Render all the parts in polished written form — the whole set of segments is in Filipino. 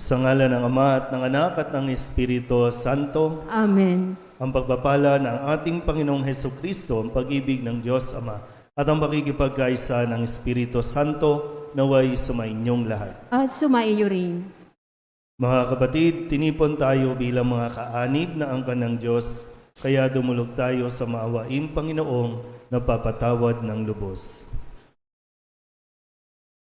Sa ngalan ng Ama at ng Anak at ng Espiritu Santo, Amen. ang pagpapala ng ating Panginoong Hesukristo, ang pag-ibig ng Diyos Ama, at ang pakikipagkaisa ng Espiritu Santo naway sumainyong lahat. At sumaiyo rin. Mga kapatid, tinipon tayo bilang mga kaanib na angkan ng Diyos, kaya dumulog tayo sa maawaing Panginoong napapatawad ng lubos.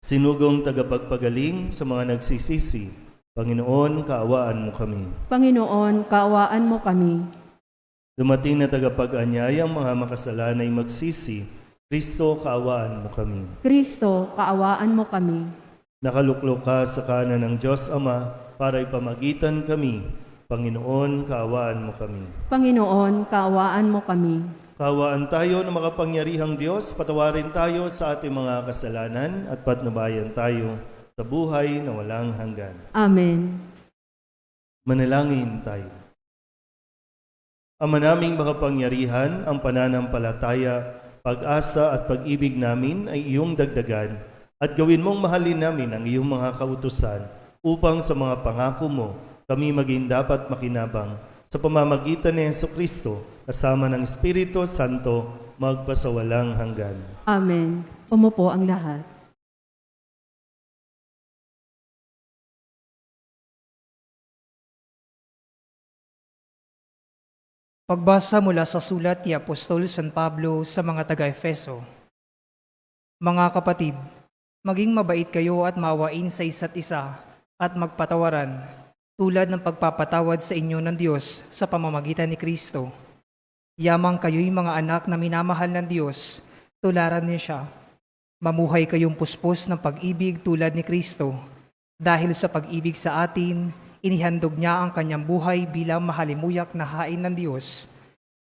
Sinugong tagapagpagaling sa mga nagsisisi, Panginoon, kaawaan mo kami. Panginoon, kaawaan mo kami. Dumating na tagapag-anyayang mga makasalanay magsisi, Kristo, kaawaan mo kami. Kristo, kaawaan mo kami. Nakaluklok ka sa kanan ng Diyos Ama para ipamagitan kami. Panginoon, kaawaan mo kami. Panginoon, kaawaan mo kami. Kaawaan tayo ng makapangyarihang Diyos, patawarin tayo sa ating mga kasalanan at patnubayan tayo sa buhay na walang hanggan. Amen. Manalangin tayo. Ama naming makapangyarihan, ang pananampalataya, pag-asa at pag-ibig namin ay iyong dagdagan at gawin mong mahalin namin ang iyong mga kautusan upang sa mga pangako mo kami maging dapat makinabang sa pamamagitan ni Jesucristo kasama ng Espiritu Santo magpasawalang hanggan. Amen. Umupo ang lahat. Pagbasa mula sa sulat ni Apostol San Pablo sa mga taga-Efeso. Mga kapatid, maging mabait kayo at maawain sa isa't isa at magpatawaran, tulad ng pagpapatawad sa inyo ng Diyos sa pamamagitan ni Kristo. Yamang kayo'y mga anak na minamahal ng Diyos, tularan niyo siya. Mamuhay kayong puspos ng pag-ibig tulad ni Kristo. Dahil sa pag-ibig sa atin, inihandog niya ang kanyang buhay bilang mahalimuyak na hain ng Diyos.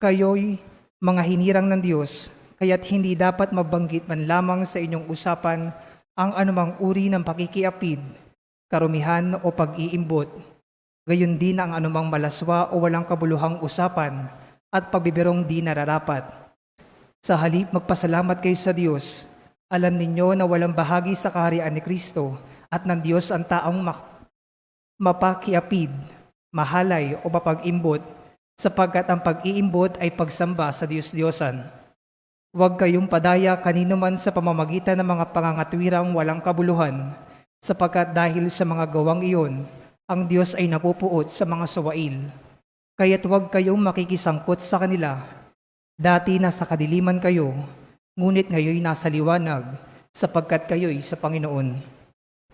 Kayo'y mga hinirang ng Diyos, kaya't hindi dapat mabanggit man lamang sa inyong usapan ang anumang uri ng pakikiapid, karumihan o pag-iimbot. Gayon din ang anumang malaswa o walang kabuluhang usapan at pagbibirong di nararapat. Sa halip magpasalamat kayo sa Diyos. Alam ninyo na walang bahagi sa kaharian ni Kristo at ng Diyos ang taong mapakiapid, mahalay o mapag-imbot, sapagkat ang pag-iimbot ay pagsamba sa Diyos-Diyosan. Huwag kayong padaya kanino man sa pamamagitan ng mga pangangatwirang walang kabuluhan, sapagkat dahil sa mga gawang iyon, ang Diyos ay napupuot sa mga suwail. Kaya't huwag kayong makikisangkot sa kanila. Dati nasa kadiliman kayo, ngunit ngayoy nasa liwanag, sapagkat kayo'y sa Panginoon.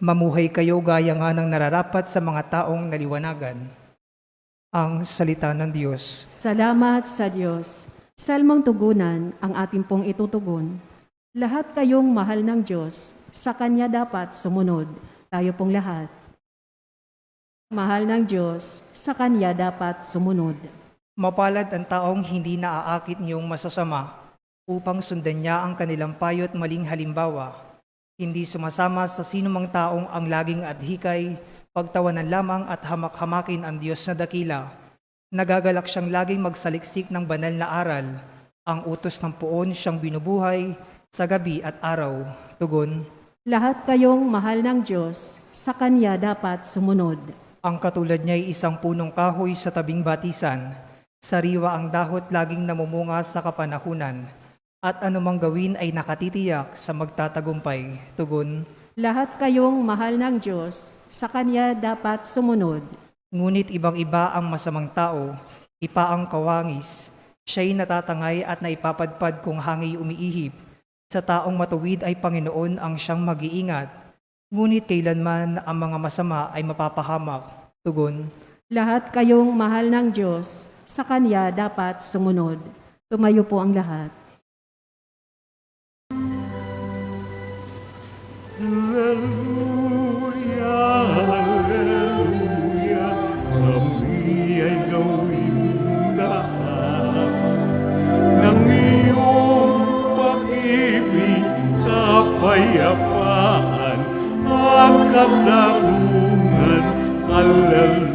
Mamuhay kayo gaya nga ng nararapat sa mga taong naliwanagan. Ang salita ng Diyos. Salamat sa Diyos. Salmang tugunan ang ating pong itutugon. Lahat kayong mahal ng Diyos, sa Kanya dapat sumunod. Tayo pong lahat. Mahal ng Diyos, sa Kanya dapat sumunod. Mapalad ang taong hindi naaakit niyong masasama upang sundan niya ang kanilang payo at maling halimbawa. Hindi sumasama sa sinumang taong ang laging adhikay, pagtawanan lamang at hamak-hamakin ang Diyos na dakila. Nagagalak siyang laging magsaliksik ng banal na aral. Ang utos ng puon siyang binubuhay sa gabi at araw. Tugon. Lahat kayong mahal ng Diyos, sa Kanya dapat sumunod. Ang katulad niya ay isang punong kahoy sa tabing batisan. Sariwa ang dahot laging namumunga sa kapanahunan. At anumang gawin ay nakatitiyak sa magtatagumpay. Tugon. Lahat kayong mahal ng Diyos, sa Kanya dapat sumunod. Ngunit ibang-iba ang masamang tao, ipaang kawangis. Siya'y natatangay at naipapadpad kung hangi umiihip. Sa taong matuwid ay Panginoon ang siyang mag-iingat. Ngunit kailanman ang mga masama ay mapapahamak. Tugon. Lahat kayong mahal ng Diyos, sa Kanya dapat sumunod. Tumayo po ang lahat. Hallelujah, hallelujah, kami ay gawin daan ng iyong pag-ibig, kapayapaan at katarungan. Hallelujah.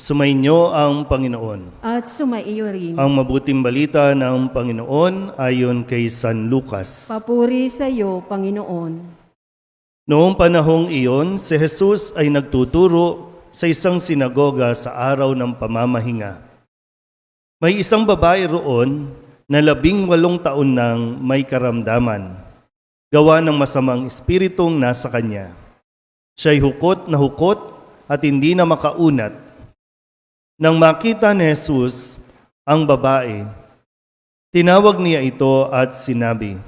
Sumainyo ang Panginoon. At sumaiyo rin. Ang mabuting balita ng Panginoon ayon kay San Lucas. Papuri sa iyo, Panginoon. Noong panahong iyon, si Jesus ay nagtuturo sa isang sinagoga sa araw ng pamamahinga. May isang babae roon na 18 taon nang may karamdaman, gawa ng masamang espiritong nasa kanya. Siya'y hukot na hukot at hindi na makaunat. Nang makita ni Jesus ang babae, tinawag niya ito at sinabi,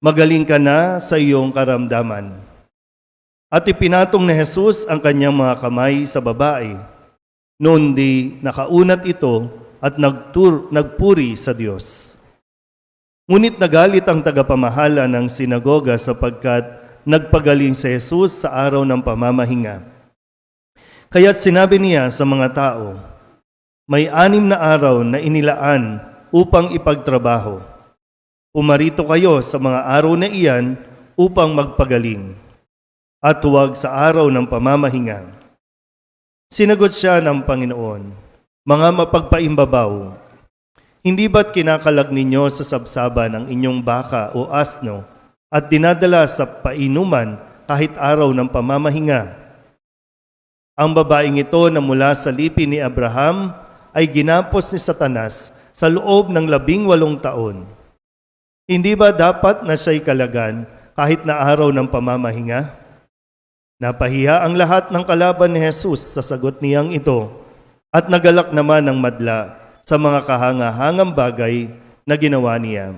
"Magaling ka na sa iyong karamdaman." At ipinatong ni Jesus ang kanyang mga kamay sa babae. Noon di nakaunat ito at nagpuri sa Diyos. Ngunit nagalit ang tagapamahala ng sinagoga sapagkat nagpagaling si Jesus sa araw ng pamamahinga. Kaya't sinabi niya sa mga tao, "May 6 na araw na inilaan upang ipagtrabaho. Pumarito kayo sa mga araw na iyan upang magpagaling, at huwag sa araw ng pamamahinga." Sinagot siya ng Panginoon, "Mga mapagpaimbabaw, hindi ba't kinakalag ninyo sa sabsaban ang inyong baka o asno at dinadala sa painuman kahit araw ng pamamahinga? Ang babaeng ito na mula sa lipi ni Abraham ay ginapos ni Satanas sa loob ng 18 taon. Hindi ba dapat na siya'y kalagan kahit na araw ng pamamahinga?" Napahiya ang lahat ng kalaban ni Jesus sa sagot niyang ito at nagalak naman ng madla sa mga kahangahangang bagay na ginawa niya.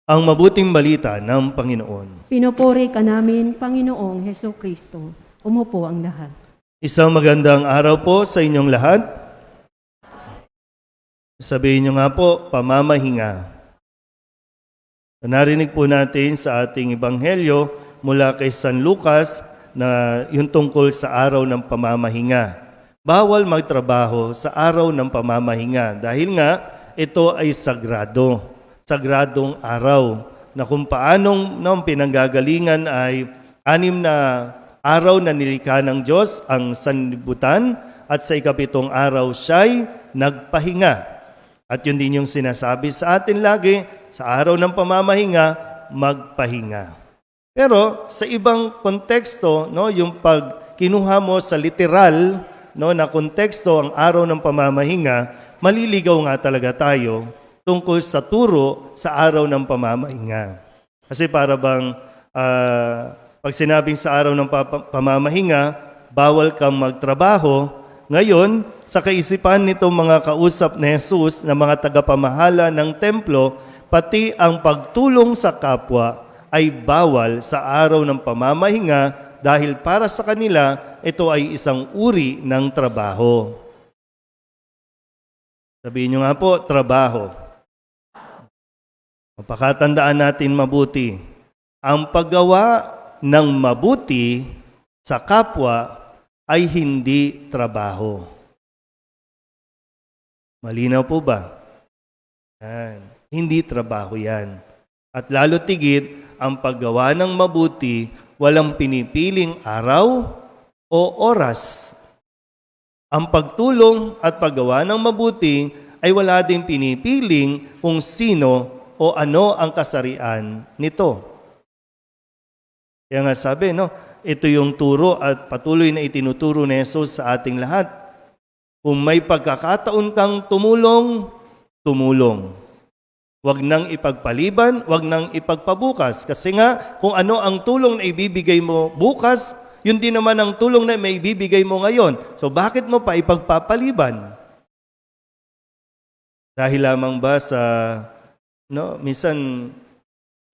Ang mabuting balita ng Panginoon. Pinupuri ka namin, Panginoong Heso Kristo. Umupo ang lahat. Isang magandang araw po sa inyong lahat. Sabihin niyo nga po, pamamahinga. Narinig po natin sa ating ebanghelyo mula kay San Lucas na yung tungkol sa araw ng pamamahinga. Bawal magtrabaho sa araw ng pamamahinga dahil nga ito ay sagrado, sagradong araw na kung paanong pinanggagalingan ay 6 na araw na nilikha ng Diyos ang sanlibutan at sa 7 araw siya'y nagpahinga. At yun din yung sinasabi sa atin lagi, sa araw ng pamamahinga, magpahinga. Pero sa ibang konteksto, yung pag kinuha mo sa literal na konteksto ang araw ng pamamahinga, maliligaw nga talaga tayo tungkol sa turo sa araw ng pamamahinga. Kasi para bang pag sinabing sa araw ng pamamahinga, bawal kang magtrabaho, ngayon sa kaisipan nitong mga kausap ni Jesus na mga tagapamahala ng templo, pati ang pagtulong sa kapwa ay bawal sa araw ng pamamahinga dahil para sa kanila ito ay isang uri ng trabaho. Sabihin nyo nga po, trabaho. Mapakatandaan natin mabuti. Ang paggawa ng mabuti sa kapwa ay hindi trabaho. Malinaw po ba? Yan. Hindi trabaho yan. At lalo tigit, ang paggawa ng mabuti, walang pinipiling araw o oras. Ang pagtulong at paggawa ng mabuti ay wala ding pinipiling kung sino o ano ang kasarian nito. Kaya nga sabi, ito yung turo at patuloy na itinuturo ni Jesus sa ating lahat. Kung may pagkakataon kang tumulong, tumulong. Huwag nang ipagpaliban, huwag nang ipagpabukas. Kasi nga, kung ano ang tulong na ibibigay mo bukas, yun din naman ang tulong na may ibibigay mo ngayon. So bakit mo pa ipagpapaliban? Dahil lamang ba sa, minsan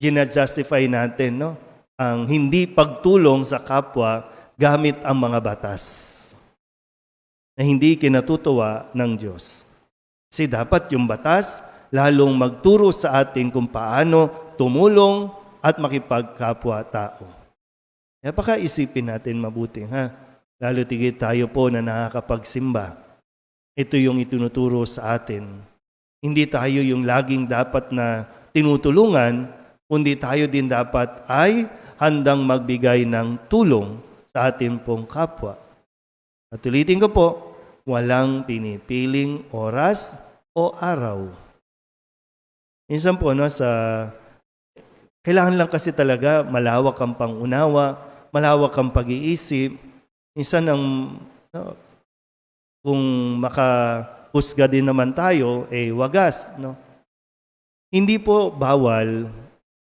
ginajustify natin, ang hindi pagtulong sa kapwa gamit ang mga batas na hindi kinatutuwa ng Diyos. Kasi dapat yung batas lalong magturo sa atin kung paano tumulong at makipagkapwa-tao. Kaya pakaisipin natin mabuti, lalo tigit tayo po na nakakapagsimba. Ito yung itinuturo sa atin. Hindi tayo yung laging dapat na tinutulungan, kundi tayo din dapat ay handang magbigay ng tulong sa ating pong kapwa. At ulitin ko po, walang pinipiling oras o araw. Minsan po, Kailangan lang kasi talaga malawak ang pangunawa, malawak ang pag-iisip. Minsan kung makahusga din naman tayo, wagas. No? Hindi po bawal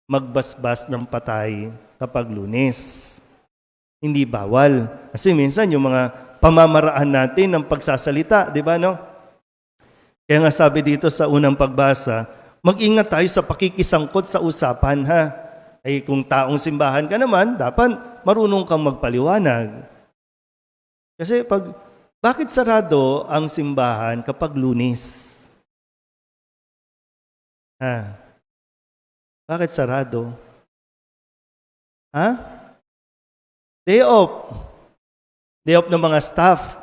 magbasbas ng patay kapag Lunes. Hindi bawal. Kasi minsan yung mga pamamaraan natin ng pagsasalita, di ba, no? Kaya nga sabi dito sa unang pagbasa, mag-ingat tayo sa pakikisangkot sa usapan, ha? Kung taong simbahan ka naman, dapat marunong kang magpaliwanag. Kasi bakit sarado ang simbahan kapag Lunes? Ha? Bakit sarado? Ha? Day off. Day off ng mga staff.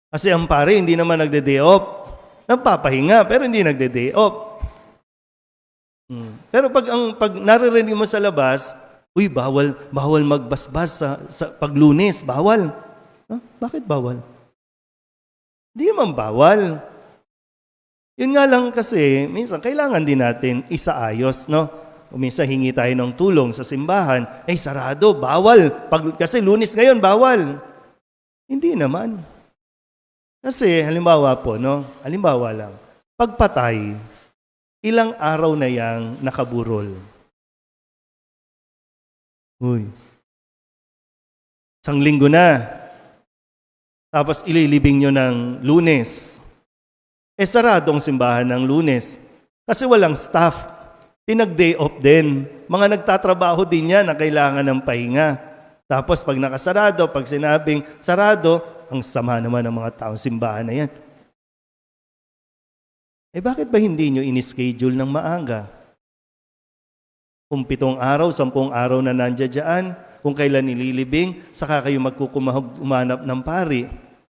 Kasi ang pare hindi naman nagde-day off. Nagpapahinga pero hindi nagde-day off. Pero pag naririnig mo sa labas, bawal magbasbas sa pag Lunes, bawal. Bakit bawal? Hindi naman bawal. Yun nga lang kasi, minsan kailangan din natin isaayos, no? Minsan hingi tayo ng tulong sa simbahan, sarado, bawal. Kasi Lunes ngayon, bawal. Hindi naman. Kasi halimbawa po, no? Halimbawa lang, pagpatay, ilang araw na yang nakaburol? Isang linggo na. Tapos ililibing nyo ng Lunes. Sarado ang simbahan ng Lunes. Kasi walang staff. Pinag-day off din. Mga nagtatrabaho din yan na kailangan ng pahinga. Tapos pag nakasarado, pag sinabing sarado, ang sama naman ng mga taong simbahan na yan. Bakit ba hindi nyo in-schedule ng maaga? Kung 7 araw, 10 araw na nandiyan, kung kailan nililibing, saka kayo umanap ng pari.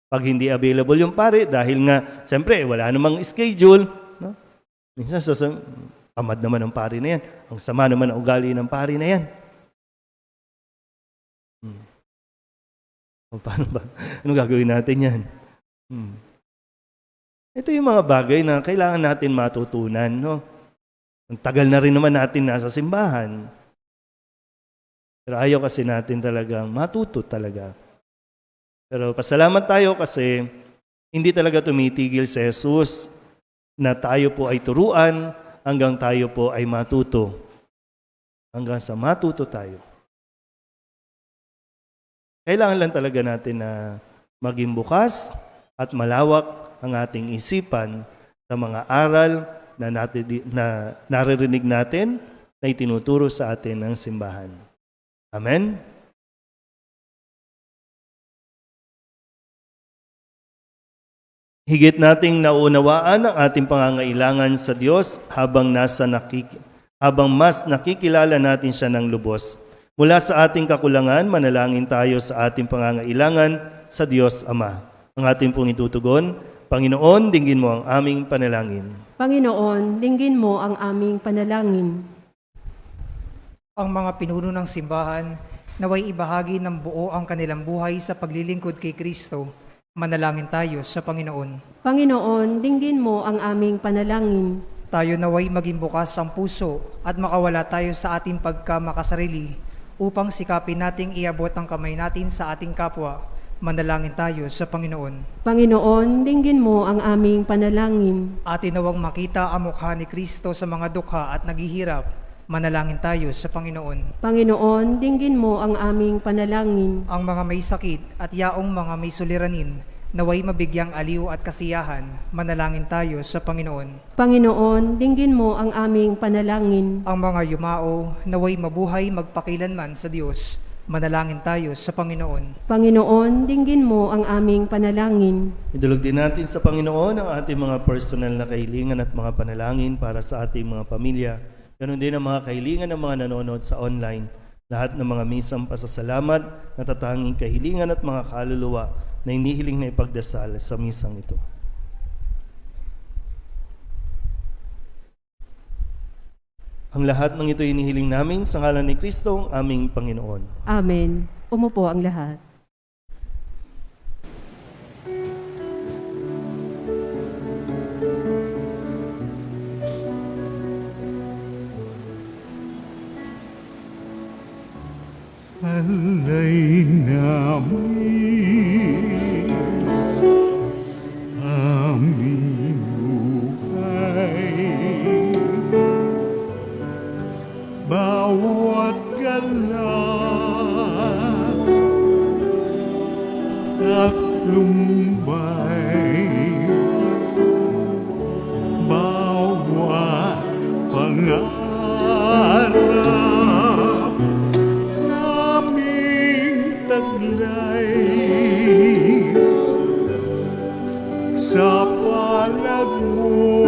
Pag hindi available yung pari, dahil nga, siyempre, wala namang schedule. No? Minsan, tamad naman ang pari na yan. Ang sama naman ang ugali ng pari na yan. Paano ba? Ano gagawin natin yan? Ito yung mga bagay na kailangan natin matutunan. No? Ang tagal na rin naman natin nasa simbahan. Pero ayaw kasi natin talagang matuto talaga. Pero pasalamat tayo kasi hindi talaga tumitigil si Jesus na tayo po ay turuan hanggang tayo po ay matuto. Hanggang sa matuto tayo. Kailangan lang talaga natin na maging bukas at malawak ang ating isipan sa mga aral na naririnig natin na itinuturo sa atin ng simbahan. Amen? Higit nating naunawaan ang ating pangangailangan sa Diyos habang mas nakikilala natin siya ng lubos. Mula sa ating kakulangan, manalangin tayo sa ating pangangailangan sa Diyos Ama. Ang ating pong itutugon, Panginoon, dinggin mo ang aming panalangin. Panginoon, dinggin mo ang aming panalangin. Ang mga pinuno ng simbahan, naway ibahagi ng buo ang kanilang buhay sa paglilingkod kay Kristo. Manalangin tayo sa Panginoon. Panginoon, dinggin mo ang aming panalangin. Tayo naway maging bukas ang puso at makawala tayo sa ating pagkamakasarili upang sikapin nating iabot ang kamay natin sa ating kapwa. Manalangin tayo sa Panginoon. Panginoon, dinggin mo ang aming panalangin. Atin nawang makita ang mukha ni Kristo sa mga dukha at naghihirap. Manalangin tayo sa Panginoon. Panginoon, dinggin mo ang aming panalangin. Ang mga may sakit at yaong mga may suliranin, naway mabigyang aliw at kasiyahan. Manalangin tayo sa Panginoon. Panginoon, dinggin mo ang aming panalangin. Ang mga yumao, naway mabuhay magpakilanman sa Diyos. Manalangin tayo sa Panginoon. Panginoon, dinggin mo ang aming panalangin. Idulog din natin sa Panginoon ang ating mga personal na kahilingan at mga panalangin para sa ating mga pamilya. Ganon din ang mga kahilingan ng mga nanonood sa online. Lahat ng mga misang pasasalamat, natatanging kahilingan at mga kaluluwa na inihiling na ipagdasal sa misang ito. Ang lahat ng ito inihiling namin sa ngalan ni Kristo, ang aming Panginoon. Amen. Umupo ang lahat. alay namin aming buhay. Bawat galak at lumbay, bawat pangarap naming taglay sa palad mo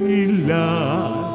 ilalagay.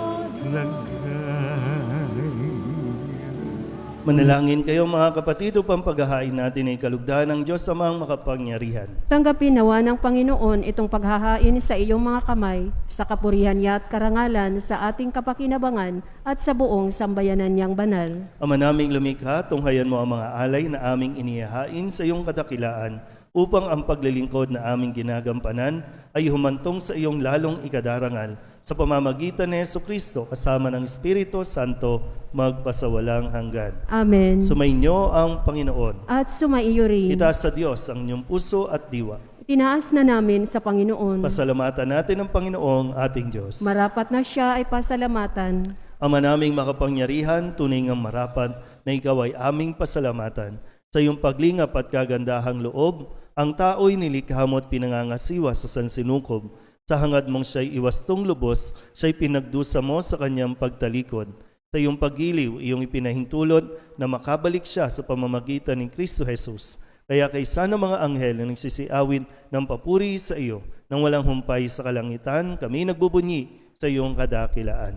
Manalangin kayo mga kapatid upang paghahain natin ay kalugdan ng Diyos amang makapangyarihan. Tanggapin nawa ng Panginoon itong paghahain sa iyong mga kamay, sa kapurihan niya at karangalan sa ating kapakinabangan at sa buong sambayanan niyang banal. Ama naming lumikha, tunghayan mo ang mga alay na aming inihahain sa iyong kadakilaan upang ang paglilingkod na aming ginagampanan ay humantong sa iyong lalong ikadarangal sa pamamagitan ni Jesucristo kasama ng Espiritu Santo magpasawalang hanggan. Amen. Sumainyo ang Panginoon. At sumaiyo rin. Itaas sa Diyos ang inyong puso at diwa. Tinaas na namin sa Panginoon. Pasalamatan natin ang Panginoong ating Diyos. Marapat na siya ay pasalamatan. Ama naming makapangyarihan, tunay ngang marapat na ikaw ay aming pasalamatan. Sa iyong paglingap at kagandahang loob, ang tao'y nilikha mo at pinangangasiwa sa sansinukob. Sa hangad mong siya'y iwastong lubos, siya'y pinagdusa mo sa kanyang pagtalikod. Sa iyong paggiliw, iyong ipinahintulot na makabalik siya sa pamamagitan ni Kristo Jesus. Kaya kaysa ng mga anghel na nagsisiawit ng papuri sa iyo, nang walang humpay sa kalangitan, kami nagbubunyi sa iyong kadakilaan.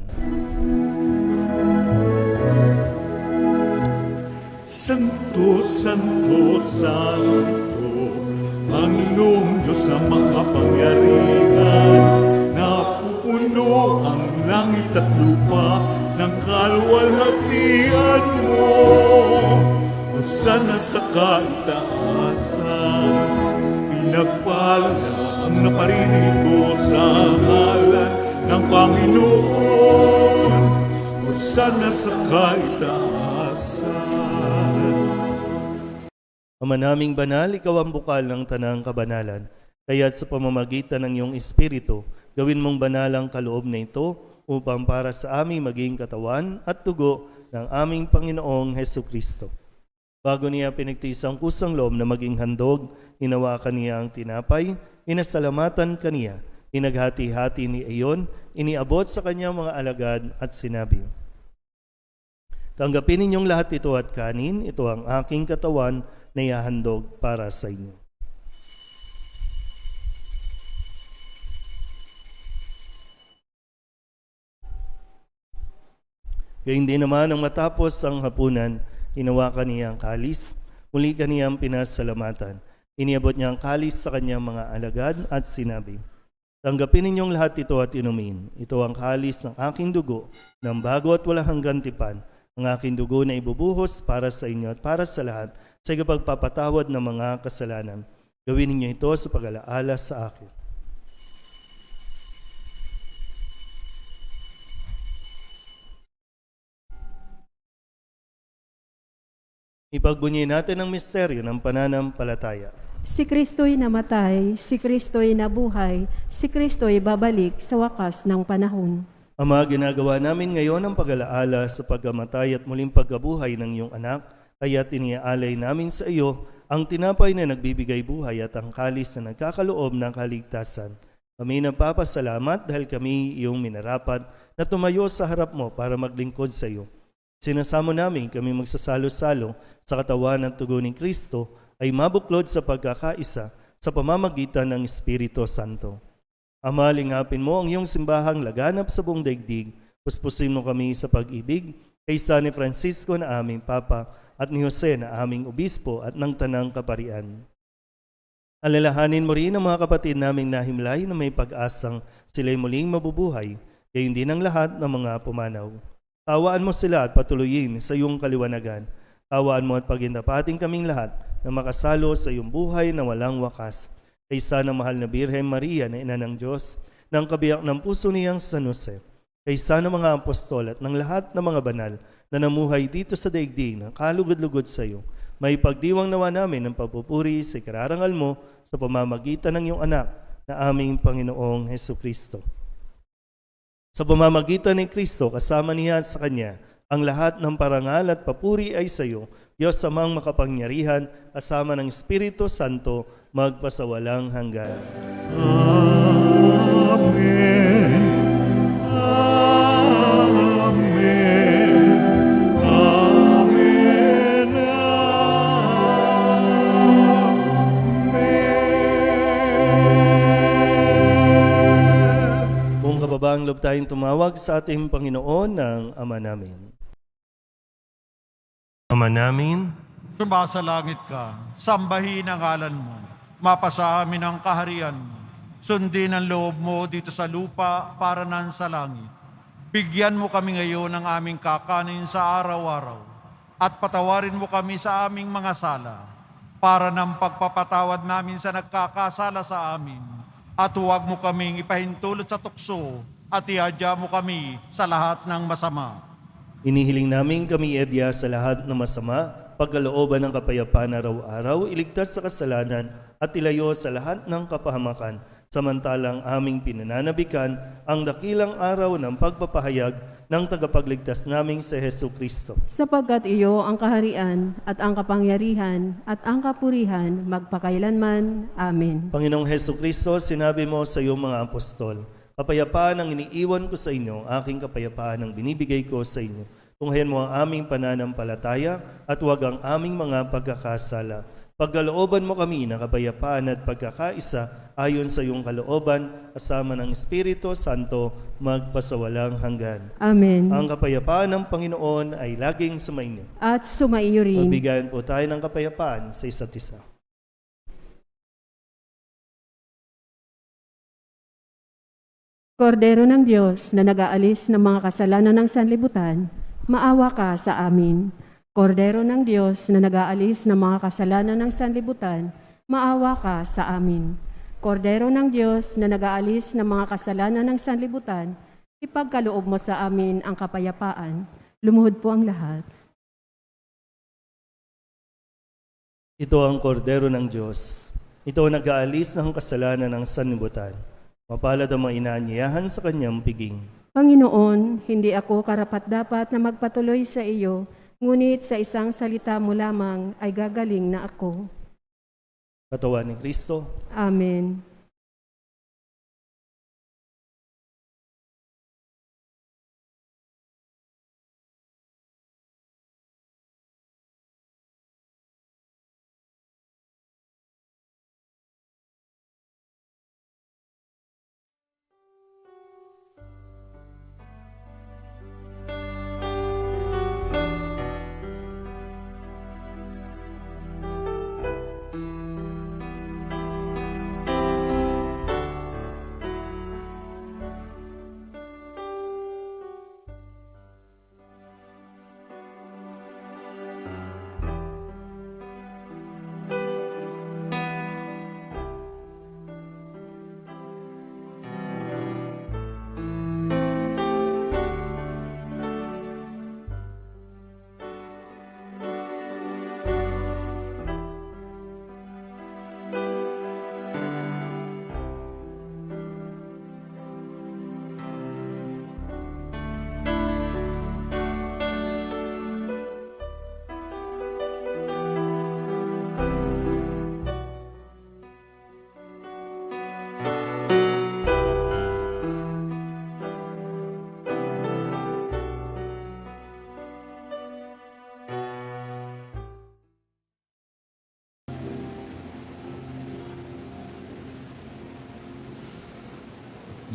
Santo, Santo, Santo, Panginoong Diyos na makapangyarihan, napupuno ang langit at lupa ng kaluwalhatian mo. Hosana sa kaitaasan, pinagpala ang naparirito sa ngalan ng Panginoon. Hosana sa kaitaasan. Ama naming banal, ikaw ang bukal ng tanang kabanalan. Kaya't sa pamamagitan ng iyong Espiritu, gawin mong banal ang kaloob na ito upang para sa aming maging katawan at tugo ng aming Panginoong Hesukristo. Bago niya pinagtiis ang kusang loob na maging handog, hinawakan niya ang tinapay, inasalamatan kaniya, inaghati-hati ni iyon, iniabot sa kanyang mga alagad at sinabi, "Tanggapin ninyong lahat ito at kanin, ito ang aking katawan na ihahandog para sa inyo." Gayun din naman ang matapos ang hapunan, hinawakan niya ang kalis, muli kaniyang pinasalamatan. Iniabot niya ang kalis sa kanyang mga alagad at sinabi, "Tanggapin ninyong lahat ito at inumin. Ito ang kalis ng aking dugo, ng bago at walang hanggang tipan, ang aking dugo na ibubuhos para sa inyo at para sa lahat sa ikapagpapatawad ng mga kasalanan. Gawin ninyo ito sa pag-alaala sa akin." Ipagbunyi natin ang misteryo ng pananampalataya. Si Kristo'y namatay, si Kristo'y nabuhay, si Kristo'y babalik sa wakas ng panahon. Ama, ginagawa namin ngayon ang pag-alaala sa pagkamatay at muling pagkabuhay ng iyong anak, kaya tiniaalay namin sa iyo ang tinapay na nagbibigay buhay at ang kalis na nagkakaloob ng kaligtasan. Kami nagpapasalamat dahil kami iyong minarapat na tumayo sa harap mo para maglingkod sa iyo. Sinasamo namin kami magsasalo-salo sa katawan at tugo ni Kristo ay mabuklod sa pagkakaisa sa pamamagitan ng Espiritu Santo. Ama, lingapin mo ang iyong simbahang laganap sa buong daigdig. Puspusin mo kami sa pag-ibig kaysa ni Francisco na aming Papa at ni Jose na aming Obispo at ng Tanang Kaparian. Alalahanin mo rin ang mga kapatid naming nahimlay na may pag-asang sila'y muling mabubuhay, gayon din ang lahat ng mga pumanaw. Tawaan mo sila at patuloyin sa iyong kaliwanagan. Tawaan mo at pagindapating kaming lahat na makasalo sa iyong buhay na walang wakas. Kaysa ng mahal na Birhen Maria na ina ng Diyos, ng kabiyak ng puso niyang San Jose, kaysa ng mga apostol at ng lahat ng mga banal na namuhay dito sa daigdig na kalugod-lugod sa iyo, may pagdiwang nawa namin ng pagpupuri sa ikararangal mo sa pamamagitan ng iyong anak na aming Panginoong Hesu Kristo. Sa pamamagitan ni Kristo, kasama niya at sa Kanya, ang lahat ng parangal at papuri ay sa iyo, Diyos amang makapangyarihan, kasama ng Espiritu Santo, magpasawalang hanggan. Amen. Amen. Amen. Amen. Kung kababaang loob tayong tumawag sa ating Panginoon ng Ama namin. Ama namin, Sumasalangit ka, sambahin ang ngalan mo, mapasa amin ang kaharian mo, sundin ang loob mo dito sa lupa para nan sa langit. Bigyan mo kami ngayon ng aming kakanin sa araw-araw, at patawarin mo kami sa aming mga sala, para ng pagpapatawad namin sa nagkakasala sa amin, at huwag mo kaming ipahintulot sa tukso, at iadya mo kami sa lahat ng masama. inihiling namin kami edya sa lahat ng masama, pagkalooban ng kapayapaan araw-araw, iligtas sa kasalanan at ilayo sa lahat ng kapahamakan, samantalang aming pinananabikan ang dakilang araw ng pagpapahayag ng tagapagligtas naming si Hesu Kristo. Sapagkat iyo ang kaharian at ang kapangyarihan at ang kapurihan magpakailanman. Amen. Panginoong Hesu Kristo, sinabi mo sa iyong mga apostol, kapayapaan ang iniiwan ko sa inyo, aking kapayapaan ang binibigay ko sa inyo. Tunghayan mo ang aming pananampalataya at huwag ang aming mga pagkakasala. Pagkalooban mo kami ng kapayapaan at pagkakaisa ayon sa iyong kalooban, kasama ng Espiritu Santo, magpasawalang hanggan. Amen. Ang kapayapaan ng Panginoon ay laging sumainyo. At sumaiyo rin. Magbigayan po tayo ng kapayapaan sa isa't isa. Kordero ng Diyos na nag-aalis ng mga kasalanan ng sanlibutan, maawa ka sa amin. Kordero ng Diyos na nag-aalis ng mga kasalanan ng sanlibutan, maawa ka sa amin. Kordero ng Diyos na nag-aalis ng mga kasalanan ng sanlibutan, ipagkaloob mo sa amin ang kapayapaan. Lumuhod po ang lahat. Ito ang kordero ng Diyos. Ito ang nag-aalis ng kasalanan ng sanlibutan. Mapalad ang mga inaanyayahan sa kanyang piging. Panginoon, hindi ako karapat-dapat na magpatuloy sa iyo, ngunit sa isang salita mo lamang ay gagaling na ako. Katawan ni Kristo. Amen.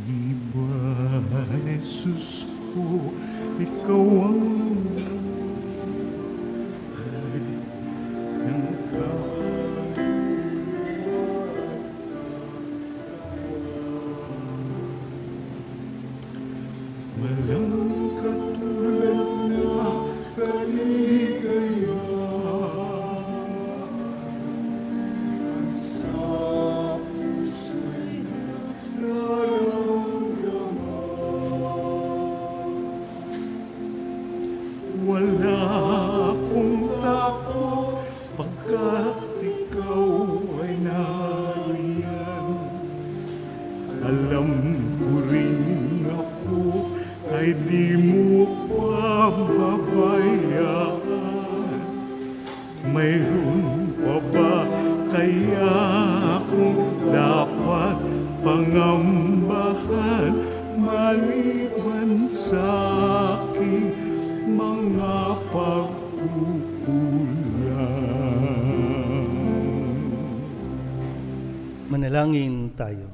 Di ba, Jesus ko, ikaw ang buhay ng walang katulad na kaligaya sa puso'y nararamdaman. alam ko rin ako ay di mo pababayaan. Mayroon pa ba kaya akong dapat pangambahan maliban sa aking mga pagkukulang? Manalangin tayo.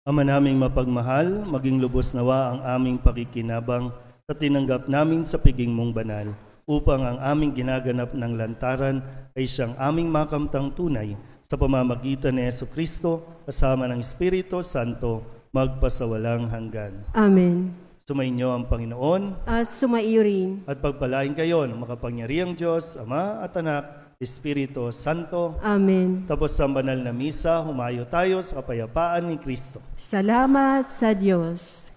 Ama naming mapagmahal, maging lubos nawa ang aming pakikinabang sa tinanggap namin sa piging mong banal, upang ang aming ginaganap ng lantaran ay siyang aming makamtang tunay sa pamamagitan ni Jesucristo kasama ng Espiritu Santo magpasawalang hanggan. Amen. Sumainyo ang Panginoon At sumaiyo rin. at pagpalain kayo ng makapangyarihang Diyos, Ama at Anak, Espiritu Santo. Amen. Tapos sa banal na misa, humayo tayo sa kapayapaan ni Kristo. Salamat sa Diyos.